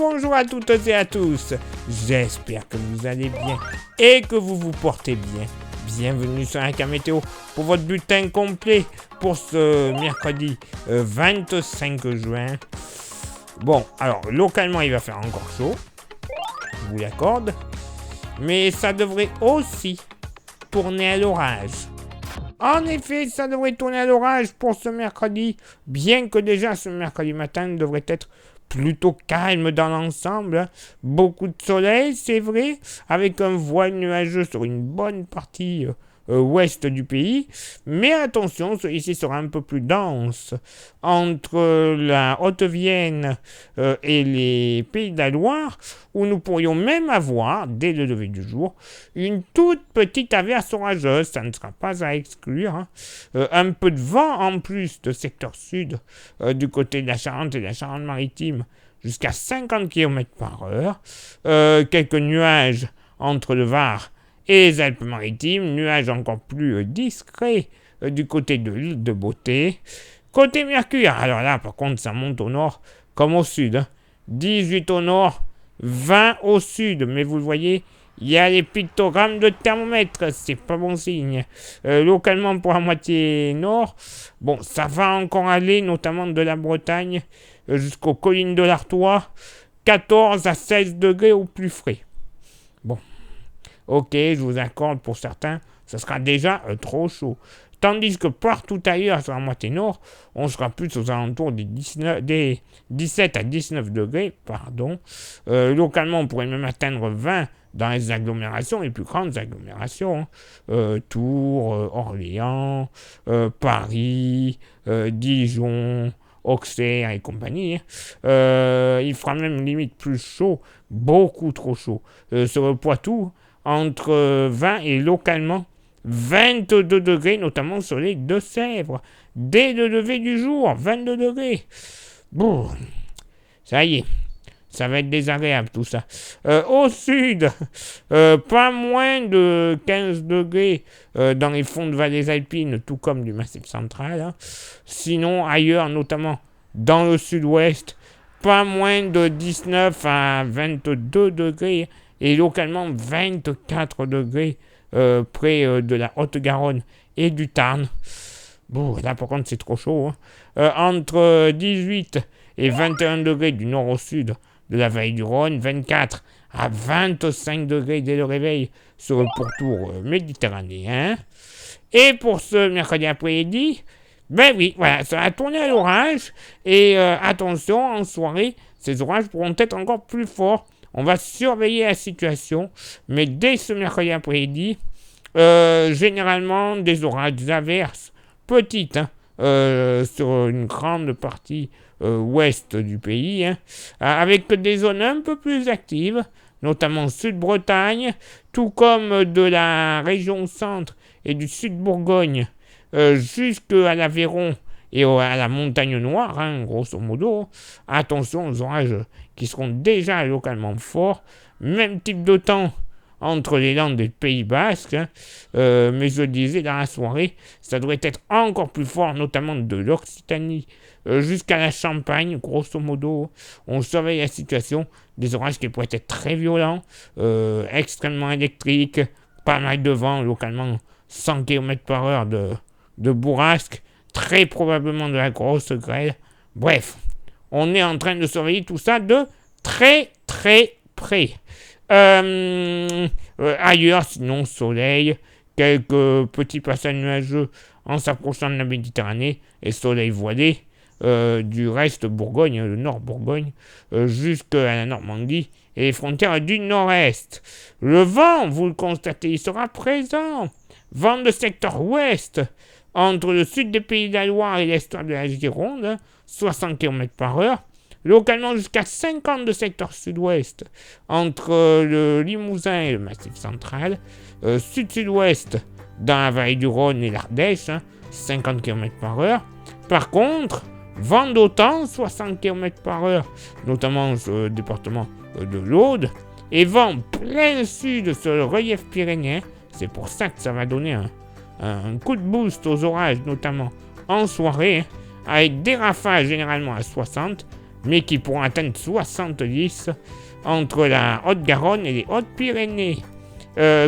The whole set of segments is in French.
Bonjour à toutes et à tous, j'espère que vous allez bien et que vous vous portez bien. Bienvenue sur Aka Météo pour votre bulletin complet pour ce mercredi 25 juin. Bon, alors localement il va faire encore chaud, je vous l'accorde, mais ça devrait aussi tourner à l'orage. En effet, ça devrait tourner à l'orage pour ce mercredi, bien que déjà ce mercredi matin devrait être plutôt calme dans l'ensemble. Beaucoup de soleil, c'est vrai, avec un voile nuageux sur une bonne partie ouest du pays. Mais attention, celui-ci sera un peu plus dense entre la Haute-Vienne et les Pays de la Loire, où nous pourrions même avoir, dès le lever du jour, une toute petite averse orageuse. Ça ne sera pas à exclure. Un peu de vent en plus de secteur sud, du côté de la Charente et de la Charente-Maritime, jusqu'à 50 km/h. Quelques nuages entre le Var et les Alpes-Maritimes, nuages encore plus discrets du côté de l'île de Beauté. Côté Mercure, alors là par contre ça monte au nord comme au sud. 18 au nord, 20 au sud, mais vous le voyez, il y a les pictogrammes de thermomètre, c'est pas bon signe. Localement pour la moitié nord, bon ça va encore aller, notamment de la Bretagne jusqu'aux collines de l'Artois, 14 à 16 degrés au plus frais. Bon. Ok, je vous accorde pour certains, ça sera déjà trop chaud. Tandis que partout ailleurs sur la moitié nord, on sera plus aux alentours des 17 à 19 degrés. Localement, on pourrait même atteindre 20 dans les agglomérations, les plus grandes agglomérations. Tours, Orléans, Paris, Dijon, Auxerre et compagnie. Il fera même limite plus chaud, beaucoup trop chaud. Sur le Poitou, entre 20 et localement 22 degrés, notamment sur les Deux-Sèvres. Dès le lever du jour, 22 degrés. Bon, ça y est, ça va être désagréable tout ça. Au sud, pas moins de 15 degrés dans les fonds de vallées alpines, tout comme du Massif central. Sinon, ailleurs, notamment dans le sud-ouest, pas moins de 19 à 22 degrés. Et localement 24 degrés près de la Haute-Garonne et du Tarn. Bon, là par contre c'est trop chaud. Entre 18 et 21 degrés du nord au sud de la vallée du Rhône, 24 à 25 degrés dès le réveil sur le pourtour méditerranéen. Et pour ce mercredi après-midi, ben oui, voilà, ça va tourner à l'orage. Et attention, en soirée, ces orages pourront être encore plus forts. On va surveiller la situation, mais dès ce mercredi après-midi, généralement des orages, des averses petites sur une grande partie ouest du pays, avec des zones un peu plus actives, notamment Sud-Bretagne, tout comme de la région centre et du Sud-Bourgogne jusqu'à l'Aveyron et à la montagne noire, grosso modo. Attention aux orages qui seront déjà localement forts. Même type de temps entre les Landes et le Pays Basque. Mais je disais, dans la soirée, ça devrait être encore plus fort, notamment de l'Occitanie jusqu'à la Champagne, grosso modo. On surveille la situation. Des orages qui pourraient être très violents, extrêmement électriques, pas mal de vent, localement 100 km/h de bourrasque. Très probablement de la grosse grêle. Bref, on est en train de surveiller tout ça de très très près. Ailleurs, sinon, soleil, quelques petits passages nuageux en s'approchant de la Méditerranée et soleil voilé du reste Bourgogne, le nord Bourgogne, jusqu'à la Normandie et les frontières du nord-est. Le vent, vous le constatez, il sera présent. Vent de secteur ouest, entre le sud des Pays de la Loire et l'est de la Gironde, 60 km/h, localement jusqu'à 50 de secteur sud-ouest, entre le Limousin et le Massif central, sud-sud-ouest dans la vallée du Rhône et l'Ardèche, 50 km/h. Par contre, vent d'autant, 60 km/h, notamment sur le département de l'Aude, et vent plein sud sur le relief pyrénéen. C'est pour ça que ça va donner un coup de boost aux orages, notamment en soirée, avec des rafales généralement à 60, mais qui pourront atteindre 70 entre la Haute-Garonne et les Hautes-Pyrénées.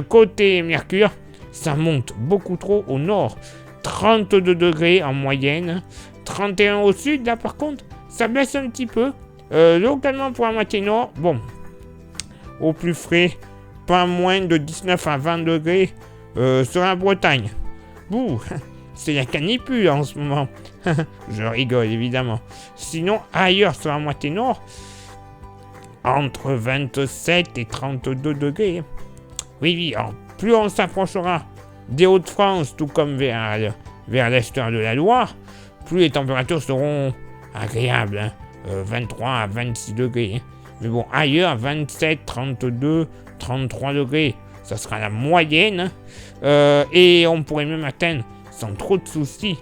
Côté Mercure, ça monte beaucoup trop au nord. 32 degrés en moyenne. 31 au sud, là par contre, ça baisse un petit peu. Localement pour la moitié nord, bon, au plus frais, pas moins de 19 à 20 degrés sur la Bretagne. Bouh, c'est la canicule en ce moment. Je rigole évidemment. Sinon, ailleurs sur la moitié nord, entre 27 et 32 degrés. Oui, alors, plus on s'approchera des Hauts-de-France, tout comme vers l'est de la Loire, plus les températures seront agréables. 23 à 26 degrés. Hein. Mais bon, ailleurs, 27, 32, 33 degrés. Ça sera la moyenne. Et on pourrait même atteindre, sans trop de soucis,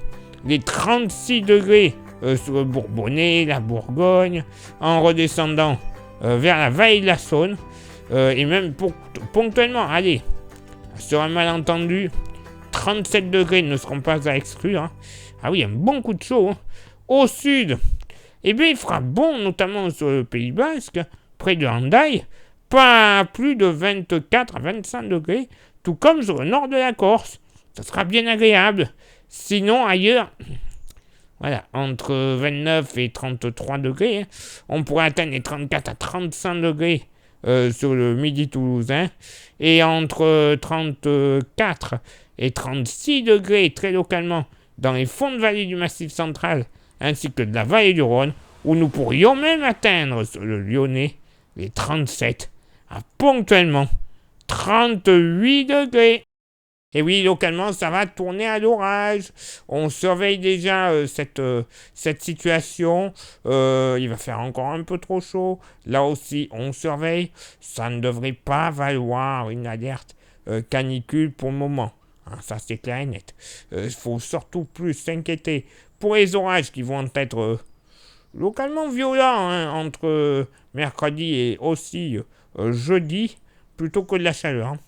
les 36 degrés sur le Bourbonnais, la Bourgogne, en redescendant vers la vallée de la Saône. Et même ponctuellement, allez, sur un malentendu, 37 degrés ne seront pas à exclure. Hein. Ah oui, un bon coup de chaud. Hein. Au sud, eh bien, il fera bon, notamment sur le Pays Basque, près de Hendaye, pas plus de 24 à 25 degrés, tout comme sur le nord de la Corse. Ça sera bien agréable. Sinon, ailleurs, voilà, entre 29 et 33 degrés, hein, on pourrait atteindre les 34 à 35 degrés sur le midi toulousain, et entre 34 et 36 degrés, très localement, dans les fonds de vallée du Massif central, ainsi que de la vallée du Rhône, où nous pourrions même atteindre sur le Lyonnais les 37 à ponctuellement 38 degrés. Et oui, localement, ça va tourner à l'orage. On surveille déjà cette situation. Il va faire encore un peu trop chaud. Là aussi, on surveille. Ça ne devrait pas valoir une alerte canicule pour le moment. Hein, ça, c'est clair et net. Il faut surtout plus s'inquiéter pour les orages qui vont être localement violents hein, entre mercredi et aussi jeudi, plutôt que de la chaleur. Hein.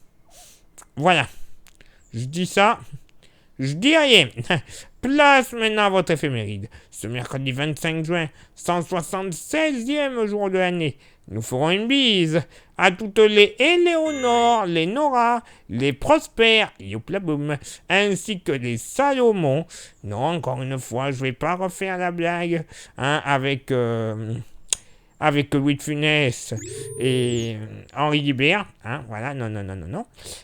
Voilà. Je dis ça, je dis rien. Place maintenant à votre éphéméride. Ce mercredi 25 juin, 176e jour de l'année, nous ferons une bise à toutes les Éléonore, les Nora, les Prosper, youplaboum, ainsi que les Salomon. Non, encore une fois, je vais pas refaire la blague hein, avec Louis de Funès et Henri Guibert, hein, voilà, non.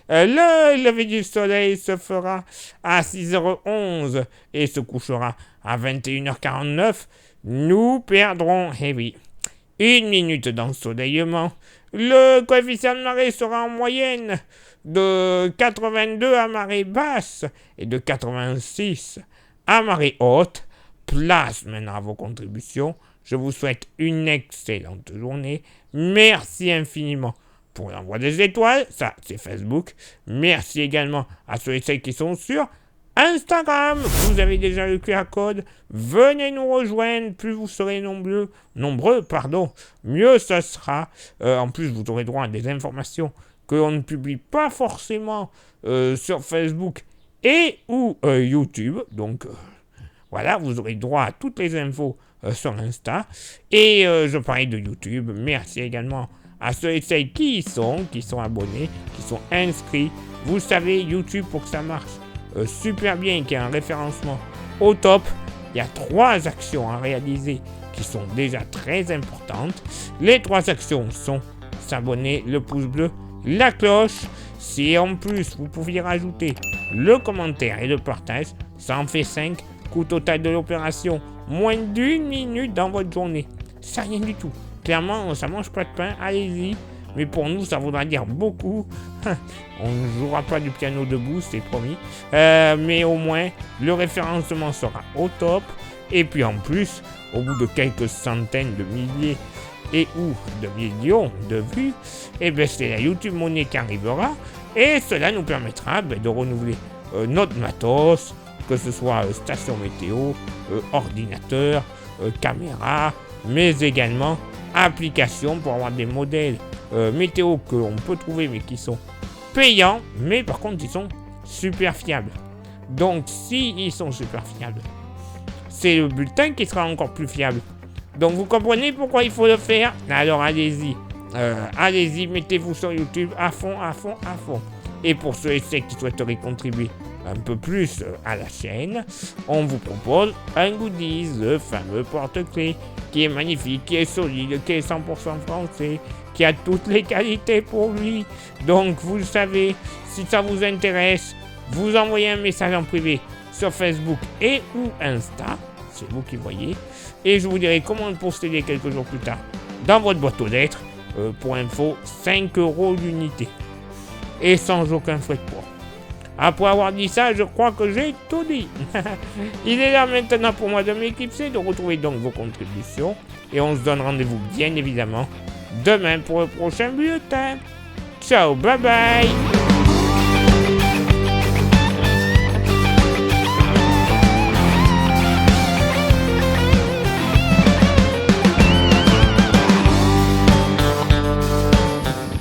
Le lever du soleil se fera à 6h11 et se couchera à 21h49. Nous perdrons, eh oui, 1 minute d'ensoleillement. Le coefficient de marée sera en moyenne de 82 à marée basse et de 86 à marée haute. Place maintenant à vos contributions. Je vous souhaite une excellente journée. Merci infiniment pour l'envoi des étoiles. Ça, c'est Facebook. Merci également à ceux et celles qui sont sur Instagram. Vous avez déjà le QR code. Venez nous rejoindre. Plus vous serez nombreux, mieux ce sera. En plus, vous aurez droit à des informations que l'on ne publie pas forcément sur Facebook et ou YouTube. Donc, voilà, vous aurez droit à toutes les infos sur Insta. Et je parlais de YouTube. Merci également à ceux et celles qui sont abonnés, qui sont inscrits. Vous savez, YouTube, pour que ça marche super bien, qu'il y ait un référencement au top, il y a 3 actions à réaliser qui sont déjà très importantes. Les 3 actions sont s'abonner, le pouce bleu, la cloche. Si en plus vous pouviez rajouter le commentaire et le partage, ça en fait 5. Coût total de l'opération, moins d'1 minute dans votre journée. C'est rien du tout. Clairement, ça mange pas de pain, allez-y. Mais pour nous, ça voudra dire beaucoup. On ne jouera pas du piano debout, c'est promis. Mais au moins, le référencement sera au top. Et puis en plus, au bout de quelques centaines de milliers et ou de millions de vues, eh ben, c'est la YouTube Money qui arrivera. Et cela nous permettra de renouveler notre matos, que ce soit station météo, ordinateur, caméra, mais également applications pour avoir des modèles météo que l'on peut trouver mais qui sont payants, mais par contre ils sont super fiables. Donc si ils sont super fiables, c'est le bulletin qui sera encore plus fiable. Donc vous comprenez pourquoi il faut le faire? Alors allez-y. Allez-y, mettez-vous sur YouTube à fond, à fond, à fond. Et pour ceux et celles qui souhaiteraient contribuer un peu plus à la chaîne, on vous propose un goodies, le fameux porte-clés, qui est magnifique, qui est solide, qui est 100% français, qui a toutes les qualités pour lui. Donc vous le savez, si ça vous intéresse, vous envoyez un message en privé sur Facebook et ou Insta, c'est vous qui voyez, et je vous dirai comment le posséder quelques jours plus tard dans votre boîte aux lettres. Pour info, 5 € l'unité. Et sans aucun frais de port. Après avoir dit ça, je crois que j'ai tout dit. Il est là maintenant pour moi de m'éclipser, de retrouver donc vos contributions. Et on se donne rendez-vous bien évidemment demain pour le prochain bulletin. Ciao, bye bye.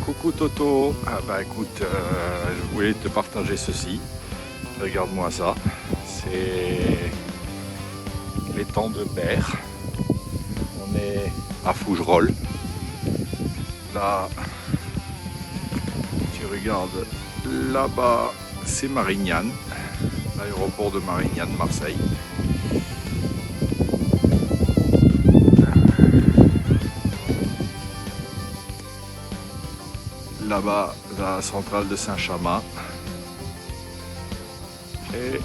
Coucou Toto, écoute, je voulais te partager ceci, regarde-moi ça, c'est l'étang de Berre, on est à Fougerolles, là, tu regardes, là-bas c'est Marignane, l'aéroport de Marignane, Marseille. Là-bas, la centrale de Saint-Chamas. Et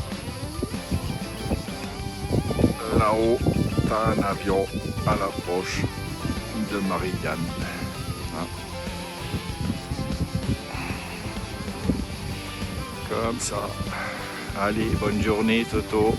là-haut, t'as un avion à l'approche de Marignane. Hein. Comme ça. Allez, bonne journée Toto.